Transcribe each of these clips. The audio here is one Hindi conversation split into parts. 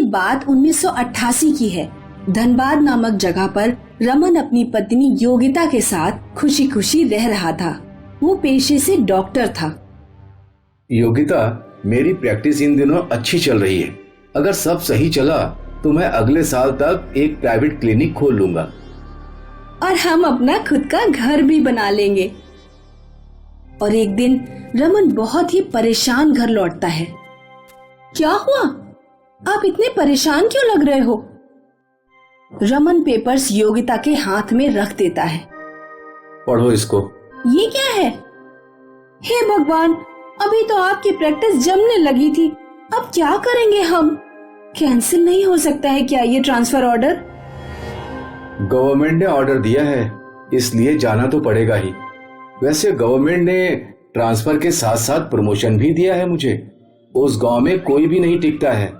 बात 1988 की है। धनबाद नामक जगह पर रमन अपनी पत्नी योगिता के साथ खुशी खुशी रह रहा था। वो पेशे से डॉक्टर था। योगिता, मेरी प्रैक्टिस इन दिनों अच्छी चल रही है। अगर सब सही चला तो मैं अगले साल तक एक प्राइवेट क्लिनिक खोल लूंगा। और हम अपना खुद का घर भी बना लेंगे। और एक दिन रमन बहुत ही परेशान घर लौटता है। क्या हुआ? आप इतने परेशान क्यों लग रहे हो? रमन पेपर्स योगिता के हाथ में रख देता है। पढ़ो इसको। ये क्या है? हे भगवान, अभी तो आपकी प्रैक्टिस जमने लगी थी, अब क्या करेंगे हम? कैंसिल नहीं हो सकता है क्या ये ट्रांसफर ऑर्डर? गवर्नमेंट ने ऑर्डर दिया है, इसलिए जाना तो पड़ेगा ही। वैसे गवर्नमेंट ने ट्रांसफर के साथ साथ प्रमोशन भी दिया है मुझे। उस गांव में कोई भी नहीं टिकता है।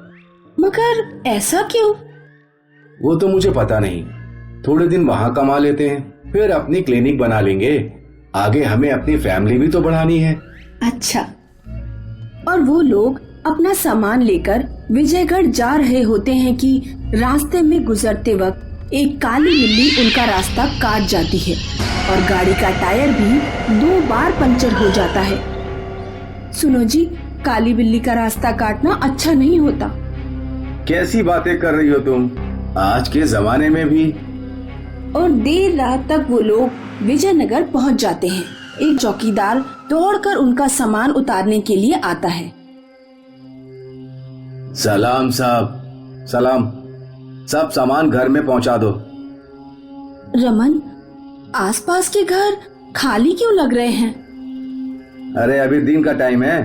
मगर ऐसा क्यों? वो तो मुझे पता नहीं। थोड़े दिन वहां कमा लेते हैं, फिर अपनी क्लिनिक बना लेंगे। आगे हमें अपनी फैमिली भी तो बढ़ानी है। अच्छा। और वो लोग अपना सामान लेकर विजयगढ़ जा रहे होते हैं कि रास्ते में गुजरते वक्त एक काली बिल्ली उनका रास्ता काट जाती है और गाड़ी का टायर भी 2 बार पंचर हो जाता है। सुनो जी, काली बिल्ली का रास्ता काटना अच्छा नहीं होता। कैसी बातें कर रही हो तुम? आज के जमाने में भी। और देर रात तक वो लोग विजयनगर पहुंच जाते हैं। एक चौकीदार दौड़कर उनका सामान उतारने के लिए आता है। सलाम साहब, सलाम। सब सामान घर में पहुंचा दो। रमन, आसपास के घर खाली क्यों लग रहे हैं? अरे अभी दिन का टाइम है,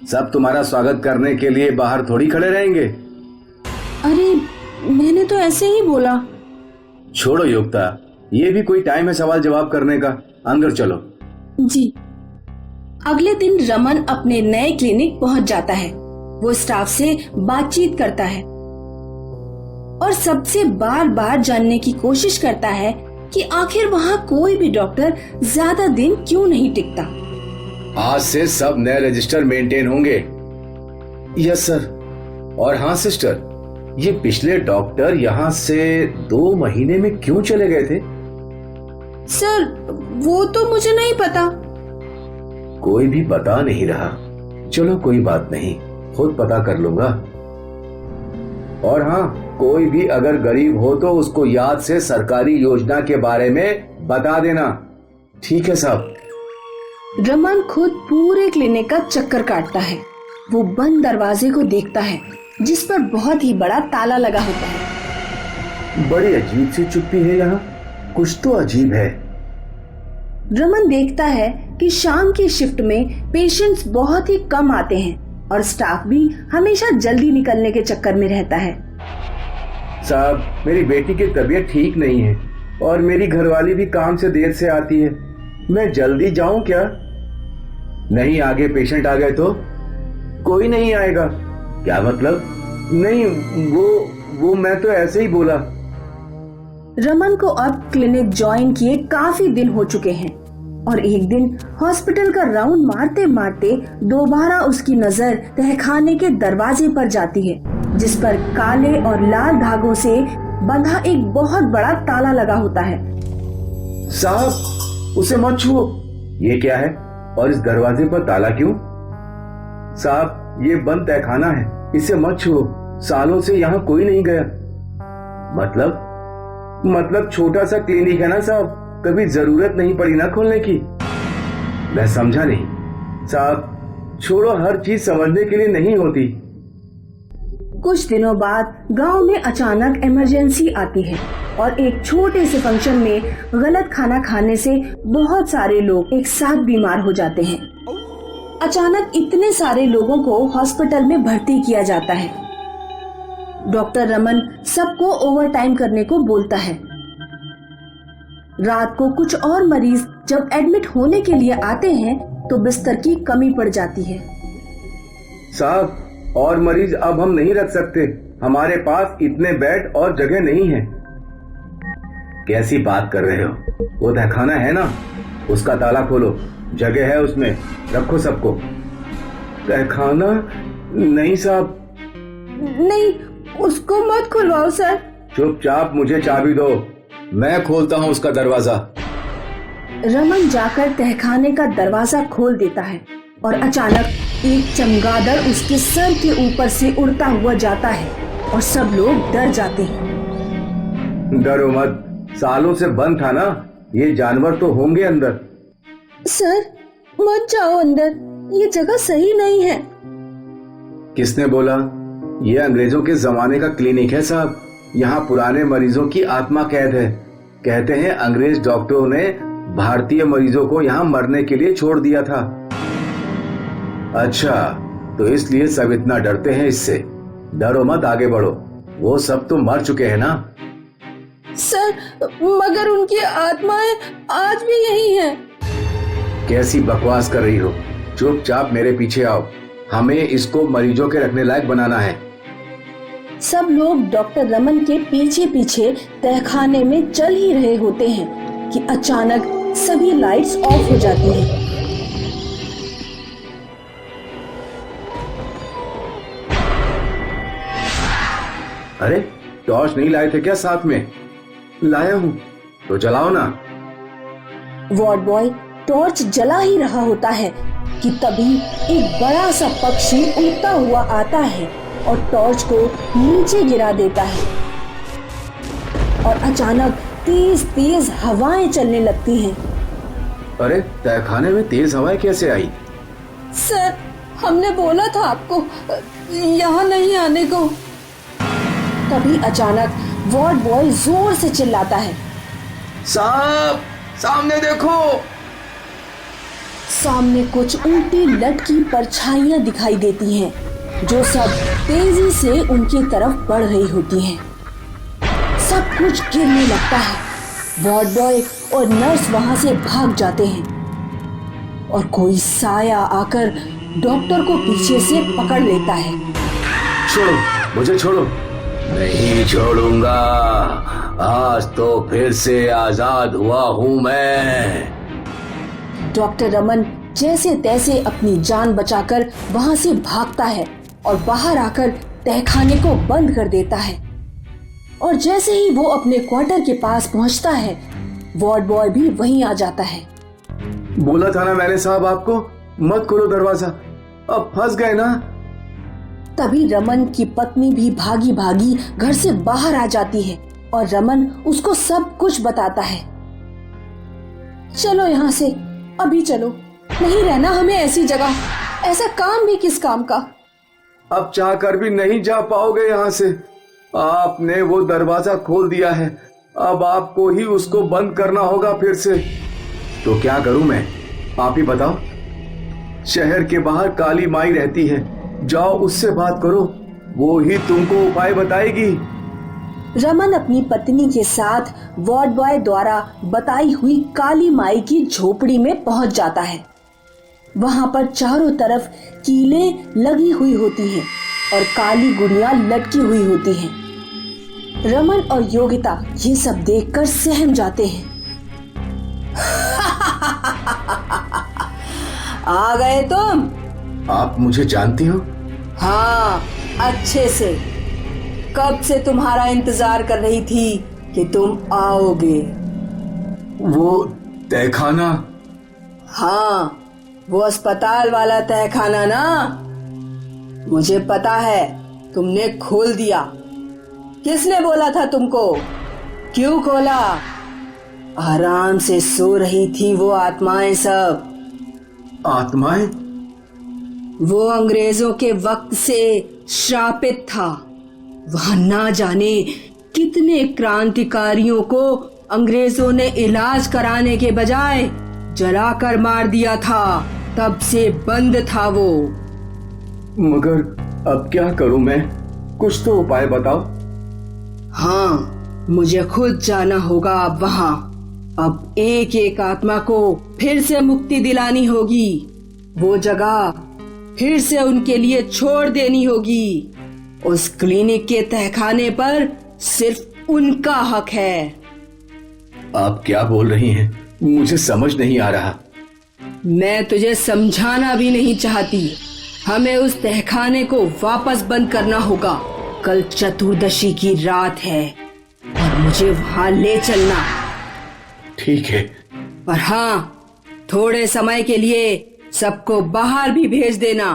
सब तुम्हारा स्वागत करने के लिए बाहर थोड़ी खड़े रहेंगे। अरे मैंने तो ऐसे ही बोला। छोड़ो योगिता, ये भी कोई टाइम है सवाल जवाब करने का। अंदर चलो। जी। अगले दिन रमन अपने नए क्लिनिक पहुंच जाता है। वो स्टाफ से बातचीत करता है और सबसे बार बार जानने की कोशिश करता है कि आखिर वहाँ कोई भी डॉक्टर ज्यादा दिन क्यों नहीं टिकता। आज से सब नए रजिस्टर मेंटेन होंगे। Yes sir. और हाँ सिस्टर, ये पिछले डॉक्टर यहाँ से 2 महीने में क्यों चले गए थे? सर वो तो मुझे नहीं पता। कोई भी बता नहीं रहा। चलो कोई बात नहीं, खुद पता कर लूंगा। और हाँ, कोई भी अगर गरीब हो तो उसको याद से सरकारी योजना के बारे में बता देना। ठीक है साहब। रमन खुद पूरे क्लिनिक का चक्कर काटता है। वो बंद दरवाजे को देखता है जिस पर बहुत ही बड़ा ताला लगा होता है। बड़ी अजीब सी चुप्पी है यहाँ, कुछ तो अजीब है। रमन देखता है कि शाम की शिफ्ट में पेशेंट्स बहुत ही कम आते हैं और स्टाफ भी हमेशा जल्दी निकलने के चक्कर में रहता है। साहब, मेरी बेटी की तबीयत ठीक नहीं है और मेरी घरवाली भी काम से देर से आती है। मैं जल्दी जाऊं क्या? नहीं, आगे पेशेंट आ गए तो? कोई नहीं आएगा। क्या मतलब? नहीं, वो मैं तो ऐसे ही बोला। रमन को अब क्लिनिक ज्वाइन किए काफी दिन हो चुके हैं और एक दिन हॉस्पिटल का राउंड मारते मारते दोबारा उसकी नजर तहखाने के दरवाजे पर जाती है जिस पर काले और लाल धागों से बंधा एक बहुत बड़ा ताला लगा होता है। साहब, उसे मत छुओ। ये क्या है और इस दरवाजे पर ताला क्यों? साहब, ये बंद तहखाना है, इसे मत छुओ। सालों से यहाँ कोई नहीं गया। मतलब छोटा सा क्लिनिक है ना साहब, कभी जरूरत नहीं पड़ी ना खोलने की। मैं समझा नहीं साहब। छोड़ो, हर चीज समझने के लिए नहीं होती। कुछ दिनों बाद गांव में अचानक इमरजेंसी आती है और एक छोटे से फंक्शन में गलत खाना खाने से बहुत सारे लोग एक साथ बीमार हो जाते हैं। अचानक इतने सारे लोगों को हॉस्पिटल में भर्ती किया जाता है। डॉक्टर रमन सबको ओवर टाइम करने को बोलता है। रात को कुछ और मरीज जब एडमिट होने के लिए आते हैं तो बिस्तर की कमी पड़ जाती है। साहब, और मरीज अब हम नहीं रख सकते, हमारे पास इतने बेड और जगह नहीं है। कैसी बात कर रहे हो? वो तहखाना है ना, उसका ताला खोलो, जगह है उसमें, रखो सबको। तहखाना? नहीं साहब। नहीं, उसको मत खुलवाओ सर। चुपचाप मुझे चाबी दो, मैं खोलता हूँ उसका दरवाजा। रमन जाकर तहखाने का दरवाजा खोल देता है और अचानक एक चमगादड़ उसके सर के ऊपर से उड़ता हुआ जाता है और सब लोग डर जाते हैं। डरो मत, सालों से बंद था ना, ये जानवर तो होंगे अंदर। सर मत जाओ अंदर, ये जगह सही नहीं है। किसने बोला? ये अंग्रेजों के जमाने का क्लिनिक है साहब, यहाँ पुराने मरीजों की आत्मा कैद है। कहते हैं अंग्रेज डॉक्टरों ने भारतीय मरीजों को यहाँ मरने के लिए छोड़ दिया था। अच्छा, तो इसलिए सब इतना डरते हैं इससे। डरो मत, आगे बढ़ो, वो सब तो मर चुके हैं ना। सर मगर उनकी आत्माएं आज भी यही हैं। कैसी बकवास कर रही हो? चुपचाप मेरे पीछे आओ, हमें इसको मरीजों के रखने लायक बनाना है। सब लोग डॉक्टर रमन के पीछे पीछे तहखाने में चल ही रहे होते हैं कि अचानक सभी लाइट्स ऑफ हो जाती हैं। अरे टॉर्च नहीं लाए थे क्या साथ में? लाया हूँ तो जलाओ ना। वार्ड बॉय टॉर्च जला ही रहा होता है कि तभी एक बड़ा सा पक्षी उड़ता हुआ आता है और टॉर्च को नीचे गिरा देता है और अचानक तेज तेज हवाएं चलने लगती हैं। अरे तहखाने में तेज हवाएं कैसे आई? सर हमने बोला था आपको यहाँ नहीं आने को। तभी अचानक वार्ड बॉय जोर से चिल्लाता है, साहब सामने देखो। सामने कुछ उल्टी लटकी परछाइयां दिखाई देती हैं जो सब तेजी से उनकी तरफ बढ़ रही होती हैं। सब कुछ गिरने लगता है। वार्ड बॉय और नर्स वहां से भाग जाते हैं और कोई साया आकर डॉक्टर को पीछे से पकड़ लेता है। छोड़ो, मुझे छोड़ो। नहीं छोड़ूंगा, आज तो फिर से आजाद हुआ हूँ मैं। डॉक्टर रमन जैसे तैसे अपनी जान बचाकर वहां से भागता है और बाहर आकर तहखाने को बंद कर देता है। और जैसे ही वो अपने क्वार्टर के पास पहुंचता है, वार्ड बॉय भी वहीं आ जाता है। बोला था ना मैंने साहब आपको, मत खोलो दरवाजा, अब फंस गए ना। तभी रमन की पत्नी भी भागी भागी घर से बाहर आ जाती है और रमन उसको सब कुछ बताता है। चलो यहाँ से, अभी चलो, नहीं रहना हमें ऐसी जगह, ऐसा काम भी किस काम का। अब चाहकर भी नहीं जा पाओगे यहाँ से, आपने वो दरवाजा खोल दिया है, अब आपको ही उसको बंद करना होगा फिर से। तो क्या करूं मैं, आप ही बताओ। शहर के बाहर काली माई रहती है, जाओ उससे बात करो, वो ही तुमको उपाय बताएगी। रमन अपनी पत्नी के साथ वार्ड बॉय द्वारा बताई हुई काली माई की झोपड़ी में पहुंच जाता है। वहां पर चारों तरफ कीलें लगी हुई होती हैं और काली गुड़ियां लटकी हुई होती हैं। रमन और योगिता ये सब देखकर सहम जाते हैं। आ गए तुम? आप मुझे जानती हो? हाँ, अच्छे से। कब से तुम्हारा इंतजार कर रही थी कि तुम आओगे। वो तहखाना? हाँ, वो अस्पताल वाला तहखाना ना। मुझे पता है, तुमने खोल दिया। किसने बोला था तुमको? क्यों खोला? आराम से सो रही थी वो आत्माएं सब। आत्माएं? वो अंग्रेजों के वक्त से श्रापित था। वहां ना जाने कितने क्रांतिकारियों को अंग्रेजों ने इलाज कराने के बजाय जलाकर मार दिया था। तब से बंद था वो। मगर अब क्या करूं मैं, कुछ तो उपाय बताओ। हाँ, मुझे खुद जाना होगा अब वहां। अब एक एक आत्मा को फिर से मुक्ति दिलानी होगी। वो जगह फिर से उनके लिए छोड़ देनी होगी। उस क्लिनिक के तहखाने पर सिर्फ उनका हक है। आप क्या बोल रही हैं? मुझे समझ नहीं आ रहा। मैं तुझे समझाना भी नहीं चाहती। हमें उस तहखाने को वापस बंद करना होगा कल चतुर्दशी की रात है और मुझे वहां ले चलना। ठीक है। और हाँ, थोड़े समय के लिए सबको बाहर भी भेज देना।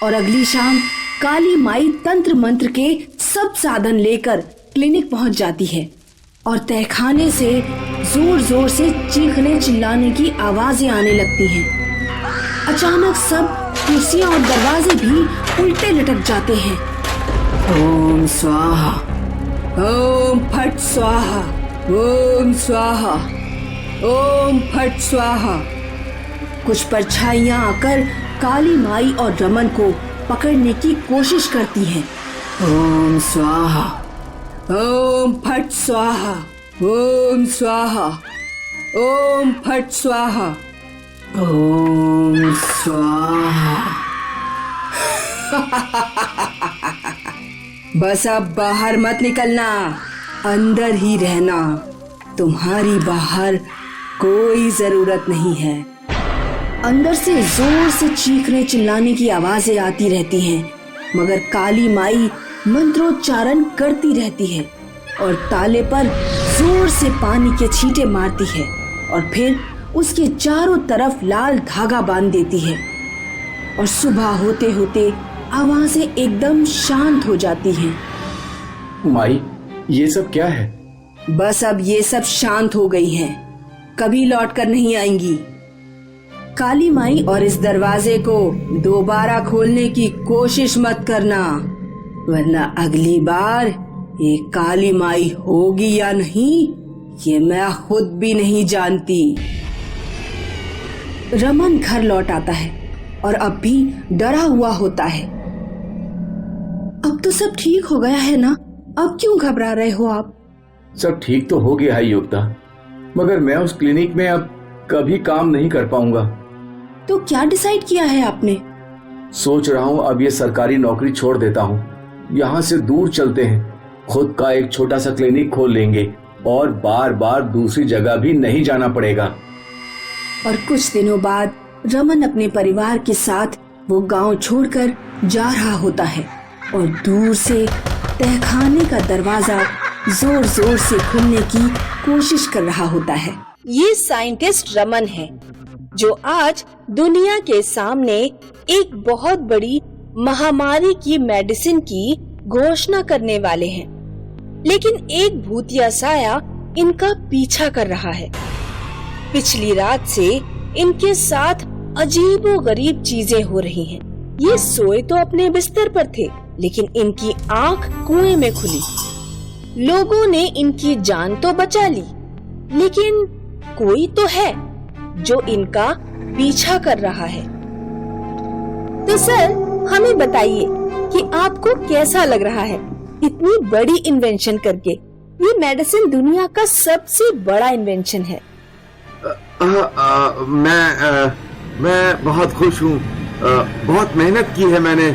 और अगली शाम काली माई तंत्र मंत्र के सब साधन लेकर क्लिनिक पहुंच जाती है और तहखाने से जोर जोर से चीखने चिल्लाने की आवाजें आने लगती हैं। अचानक सब कुर्सियां और दरवाजे भी उल्टे लटक जाते हैं। ओम स्वाहा, ओम फट स्वाहा, ओम स्वाहा, ओम फट स्वाहा। कुछ परछाइयां आकर काली माई और रमन को पकड़ने की कोशिश करती हैं। ओम स्वाहा, ओम फट स्वाहा, ओम स्वाहा, ओम फट स्वाहा, ओम स्वाहा। बस अब बाहर मत निकलना, अंदर ही रहना। तुम्हारी बाहर कोई जरूरत नहीं है। अंदर से जोर से चीखने चिल्लाने की आवाजें आती रहती हैं, मगर काली माई मंत्रोच्चारण करती रहती है और ताले पर जोर से पानी के छींटे मारती है और फिर उसके चारों तरफ लाल धागा बांध देती है। और सुबह होते होते आवाजें एकदम शांत हो जाती हैं। माई, ये सब क्या है? बस अब ये सब शांत हो गई हैं, कभी लौट कर नहीं आएंगी। काली माई और इस दरवाजे को दोबारा खोलने की कोशिश मत करना, वरना अगली बार ये काली माई होगी या नहीं ये मैं खुद भी नहीं जानती। रमन घर लौट आता है और अब भी डरा हुआ होता है। अब तो सब ठीक हो गया है ना, अब क्यों घबरा रहे हो आप? सब ठीक तो हो गया है योगिता, मगर मैं उस क्लिनिक में अब कभी काम नहीं कर पाऊंगा। तो क्या डिसाइड किया है आपने? सोच रहा हूँ अब ये सरकारी नौकरी छोड़ देता हूँ, यहाँ से दूर चलते हैं, खुद का एक छोटा सा क्लिनिक खोल लेंगे और बार बार दूसरी जगह भी नहीं जाना पड़ेगा। और कुछ दिनों बाद रमन अपने परिवार के साथ वो गांव छोड़कर जा रहा होता है और दूर से तहखाने का दरवाजा जोर जोर से खुलने की कोशिश कर रहा होता है। ये साइंटिस्ट रमन है जो आज दुनिया के सामने एक बहुत बड़ी महामारी की मेडिसिन की घोषणा करने वाले हैं। लेकिन एक भूतिया साया इनका पीछा कर रहा है। पिछली रात से इनके साथ अजीबोगरीब चीजें हो रही हैं। ये सोए तो अपने बिस्तर पर थे, लेकिन इनकी आंख कुएं में खुली। लोगों ने इनकी जान तो बचा ली, लेकिन कोई तो है जो इनका पीछा कर रहा है। तो सर, हमें बताइए कि आपको कैसा लग रहा है इतनी बड़ी इन्वेंशन करके? ये मेडिसिन दुनिया का सबसे बड़ा इन्वेंशन है। मैं बहुत खुश हूँ। बहुत मेहनत की है मैंने।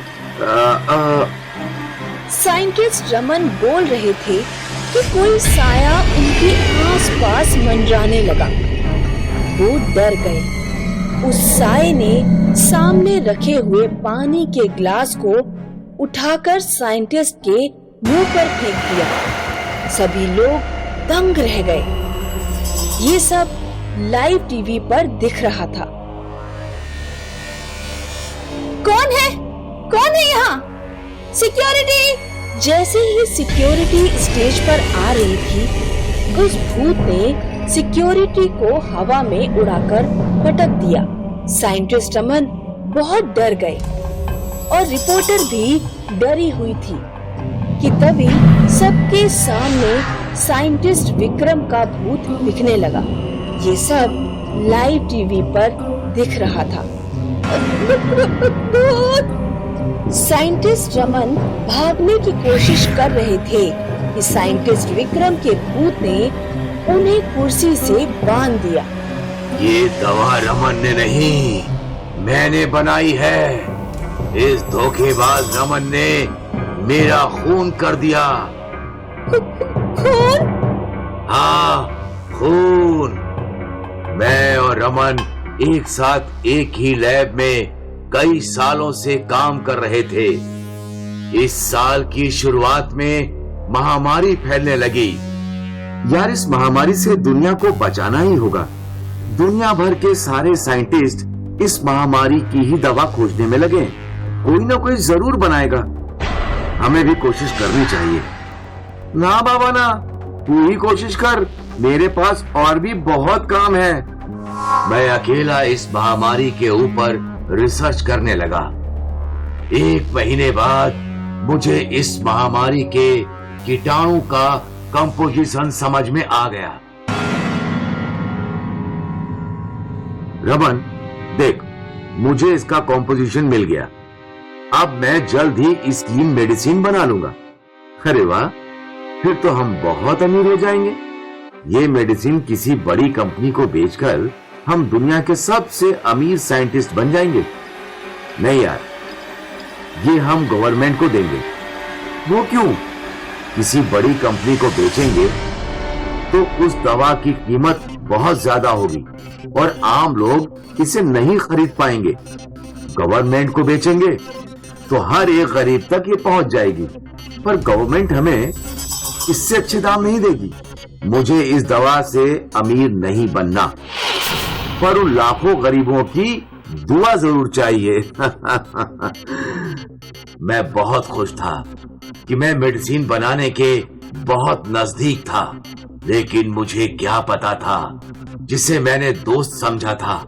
साइंटिस्ट रमन बोल रहे थे कि कोई साया उनके आसपास मंडराने लगा। वो डर गए। उस साए ने सामने रखे हुए पानी के ग्लास को उठाकर साइंटिस्ट के मुंह पर फेंक दिया। सभी लोग दंग रह गए। ये सब लाइव टीवी पर दिख रहा था। कौन है? कौन है यहाँ? सिक्योरिटी! जैसे ही सिक्योरिटी स्टेज पर आ रही थी, उस भूत ने सिक्योरिटी को हवा में उड़ाकर पटक दिया। साइंटिस्ट रमन बहुत डर गए और रिपोर्टर भी डरी हुई थी कि तभी सबके सामने साइंटिस्ट विक्रम का भूत दिखने लगा। ये सब लाइव टीवी पर दिख रहा था। साइंटिस्ट रमन भागने की कोशिश कर रहे थे कि साइंटिस्ट विक्रम के भूत ने उन्हें कुर्सी से बांध दिया। ये दवा रमन ने नहीं, मैंने बनाई है। इस धोखेबाज रमन ने मेरा खून कर दिया। खून? हाँ, खून। मैं और रमन एक साथ एक ही लैब में कई सालों से काम कर रहे थे। इस साल की शुरुआत में महामारी फैलने लगी। यार, इस महामारी से दुनिया को बचाना ही होगा। दुनिया भर के सारे साइंटिस्ट इस महामारी की ही दवा खोजने में लगे। कोई ना कोई जरूर बनाएगा। हमें भी कोशिश करनी चाहिए। ना बाबा ना, तू ही कोशिश कर, मेरे पास और भी बहुत काम है। मैं अकेला इस महामारी के ऊपर रिसर्च करने लगा। 1 महीने बाद मुझे इस महामारी के कीटाणु का कंपोजिशन समझ में आ गया। रमन, देख, मुझे इसका कंपोजिशन मिल गया। अब मैं जल्द ही इसकी मेडिसिन बना लूंगा। अरे वाह, फिर तो हम बहुत अमीर हो जाएंगे। ये मेडिसिन किसी बड़ी कंपनी को बेचकर हम दुनिया के सबसे अमीर साइंटिस्ट बन जाएंगे। नहीं यार, ये हम गवर्नमेंट को देंगे। वो क्यों? किसी बड़ी कंपनी को बेचेंगे तो उस दवा की कीमत बहुत ज्यादा होगी और आम लोग इसे नहीं खरीद पाएंगे। गवर्नमेंट को बेचेंगे तो हर एक गरीब तक ये पहुंच जाएगी, पर गवर्नमेंट हमें इससे अच्छे दाम नहीं देगी। मुझे इस दवा से अमीर नहीं बनना, पर उन लाखों गरीबों की दुआ जरूर चाहिए। मैं बहुत खुश था कि मैं मेडिसिन बनाने के बहुत नजदीक था, लेकिन मुझे क्या पता था, जिसे मैंने दोस्त समझा था,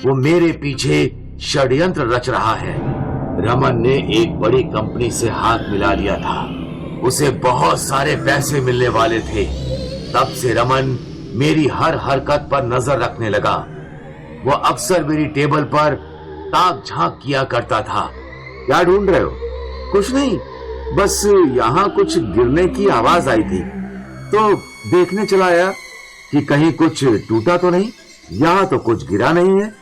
वो मेरे पीछे षड्यंत्र रच रहा है। रमन ने एक बड़ी कंपनी से हाथ मिला लिया था। उसे बहुत सारे पैसे मिलने वाले थे। तब से रमन मेरी हर हरकत पर नजर रखने लगा। वो अक्सर मेरी टेबल पर ताक झांक किया करता था। क्या ढूंढ रहे हो? कुछ नहीं, बस यहाँ कुछ गिरने की आवाज आई थी तो देखने चला आया कि कहीं कुछ टूटा तो नहीं। यहाँ तो कुछ गिरा नहीं है,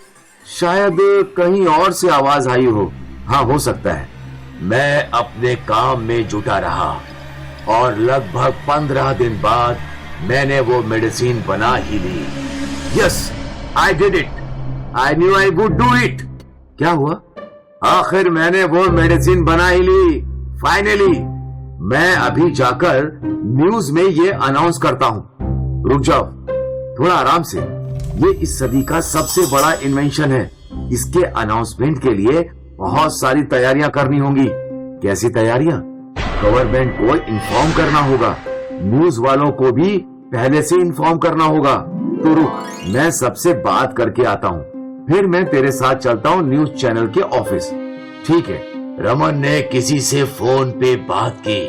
शायद कहीं और से आवाज आई हो। हाँ, हो सकता है। मैं अपने काम में जुटा रहा और लगभग 15 दिन बाद मैंने वो मेडिसिन बना ही ली। Yes, I did it. I knew I would do it. क्या हुआ? आखिर मैंने वो मेडिसिन बना ही ली। फाइनली। मैं अभी जाकर न्यूज में ये अनाउंस करता हूँ। रुक जाओ, थोड़ा आराम से। ये इस सदी का सबसे बड़ा इन्वेंशन है। इसके अनाउंसमेंट के लिए बहुत सारी तैयारियां करनी होंगी। कैसी तैयारियां? गवर्नमेंट को इन्फॉर्म करना होगा, न्यूज वालों को भी पहले से इन्फॉर्म करना होगा। तो रुक, मैं सबसे बात करके आता हूँ, फिर मैं तेरे साथ चलता हूँ न्यूज चैनल के ऑफिस। ठीक है? रमन ने किसी से फोन पे बात की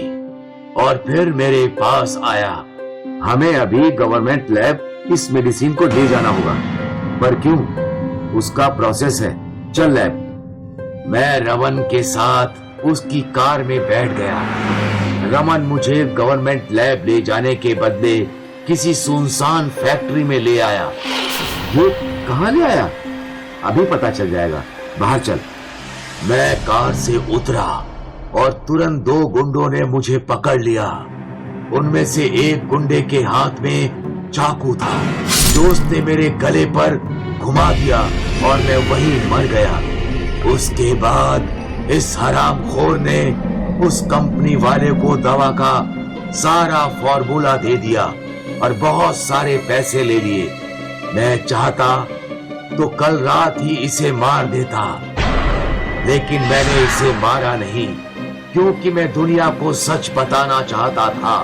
और फिर मेरे पास आया। हमें अभी गवर्नमेंट लैब इस मेडिसिन को ले जाना होगा। पर क्यों? उसका प्रोसेस है। चल लैब। मैं रमन के साथ उसकी कार में बैठ गया। रमन मुझे गवर्नमेंट लैब ले जाने के बदले किसी सुनसान फैक्ट्री में ले आया। ये कहाँ ले आया? अभी पता चल जाएगा। बाहर चल। मैं कार से उतरा और तुरंत 2 गुंडों ने मुझे पकड़ लिया। उनमें से एक गुंडे के हाथ में चाकू था जो उसने मेरे गले पर घुमा दिया और मैं वहीं मर गया। उसके बाद इस हरामखोर ने उस कंपनी वाले को दवा का सारा फॉर्मूला दे दिया और बहुत सारे पैसे ले लिए। मैं चाहता तो कल रात ही इसे मार देता, लेकिन मैंने इसे मारा नहीं, क्योंकि मैं दुनिया को सच बताना चाहता था।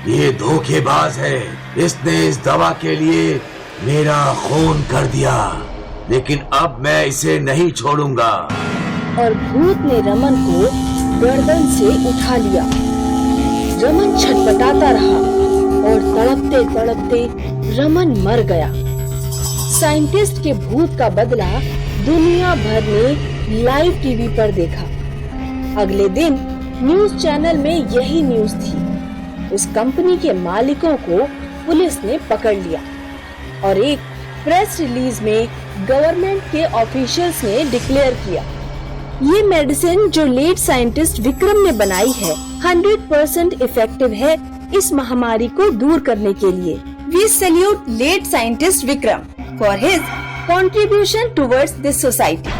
ये धोखेबाज है। इसने इस दवा के लिए मेरा खून कर दिया, लेकिन अब मैं इसे नहीं छोड़ूंगा। और भूत ने रमन को गर्दन से उठा लिया। रमन छटपटाता रहा और तड़पते तड़पते रमन मर गया। साइंटिस्ट के भूत का बदला दुनिया भर ने लाइव टीवी पर देखा। अगले दिन न्यूज चैनल में यही न्यूज थी। उस कंपनी के मालिकों को पुलिस ने पकड़ लिया और एक प्रेस रिलीज में गवर्नमेंट के ऑफिशियल्स ने डिक्लेयर किया, ये मेडिसिन जो लेट साइंटिस्ट विक्रम ने बनाई है 100% इफेक्टिव है इस महामारी को दूर करने के लिए। We salute late scientist Vikram for his contribution towards this society.